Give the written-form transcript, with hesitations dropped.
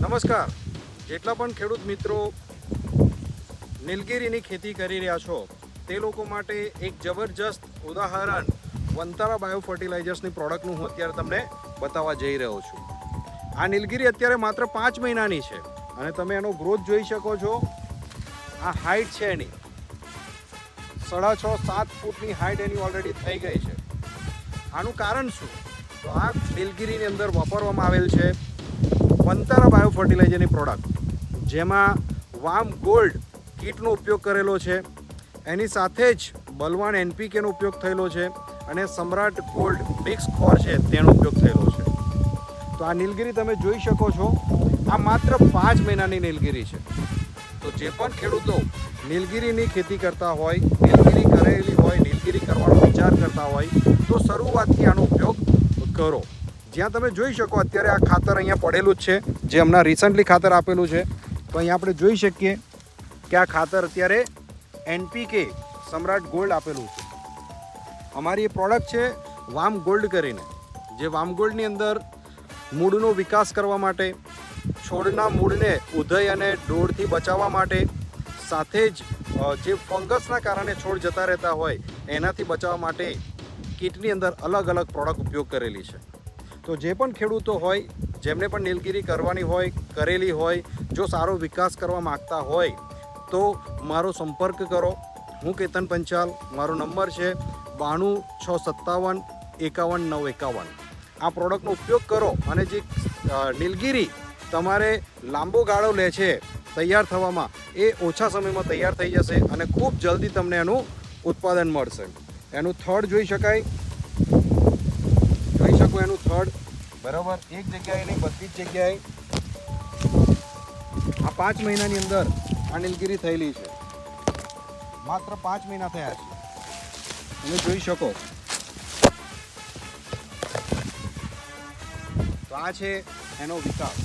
નમસ્કાર. જેટલા પણ ખેડૂત મિત્રો નીલગિરીની ખેતી કરી રહ્યા છો તે લોકો માટે એક જબરજસ્ત ઉદાહરણ વંતારા બાયો ફર્ટિલાઇઝર્સની પ્રોડક્ટનું હું અત્યારે તમને બતાવવા જઈ રહ્યો છું. આ નીલગિરી અત્યારે માત્ર 5 મહિનાની છે અને તમે એનો ગ્રોથ જોઈ શકો છો. આ હાઇટ છે એની 6.5-7 ફૂટની હાઇટ એની ઓલરેડી થઈ ગઈ છે. આનું કારણ શું? તો આ નીલગિરીની અંદર વાપરવામાં આવેલ છે વંતારા બાયો ફર્ટિલાઇઝરની પ્રોડક્ટ, જેમાં વામ ગોલ્ડ કીટનો ઉપયોગ કરેલો છે. એની સાથે જ બલવાન એનપીકેનો ઉપયોગ થયેલો છે અને સમ્રાટ ગોલ્ડ મિક્સ ખોર છે તેનો ઉપયોગ થયેલો છે. તો આ નીલગિરી તમે જોઈ શકો છો. આ માત્ર 5 મહિનાની નીલગિરી છે. તો જે પણ ખેડૂતો નીલગિરીની ખેતી કરતા હોય, નીલગિરી કરેલી હોય, નીલગિરી કરવાનો વિચાર કરતા હોય તો શરૂઆતથી આનો ઉપયોગ કરો. જ્યાં તમે જોઈ શકો અત્યારે આ ખાતર અહીંયા પડેલું જ છે, જે હમણાં રિસન્ટલી ખાતર આપેલું છે. તો અહીંયા આપણે જોઈ શકીએ કે આ ખાતર અત્યારે એનપીકે સમ્રાટ ગોલ્ડ આપેલું છે. અમારી એ પ્રોડક્ટ છે વામ ગોલ્ડ કરીને, જે વામ ગોલ્ડની અંદર મૂળનો વિકાસ કરવા માટે, છોડના મૂળને ઉધઈ અને ડોળથી બચાવવા માટે, સાથે જ જે ફંગસના કારણે છોડ જતા રહેતા હોય એનાથી બચાવવા માટે કીટની અંદર અલગ અલગ પ્રોડક્ટ ઉપયોગ કરેલી છે. તો જે પણ ખેડૂતો હોય, જેમને પણ નીલગિરી કરવાની હોય, કરેલી હોય, જો સારો વિકાસ કરવા માગતા હોય તો મારો સંપર્ક કરો. હું કેતન પંચાલ, મારો નંબર છે 9267511951. આ પ્રોડક્ટનો ઉપયોગ કરો અને જે નીલગિરી તમારે લાંબો ગાળો લે છે તૈયાર થવામાં, એ ઓછા સમયમાં તૈયાર થઈ જશે અને ખૂબ જલ્દી તમને એનું ઉત્પાદન મળશે. એનું થડ જોઈ શકાય, જોઈ શકો એનું થડ બરાબર એક જગ્યાએ નહીં, બધી જ જગ્યાએ. આ 5 મહિનાની અંદર આ નીલગિરી થયેલી છે. માત્ર 5 મહિના થયા છે. તમે જોઈ શકો. તો આ છે એનો વિકાસ.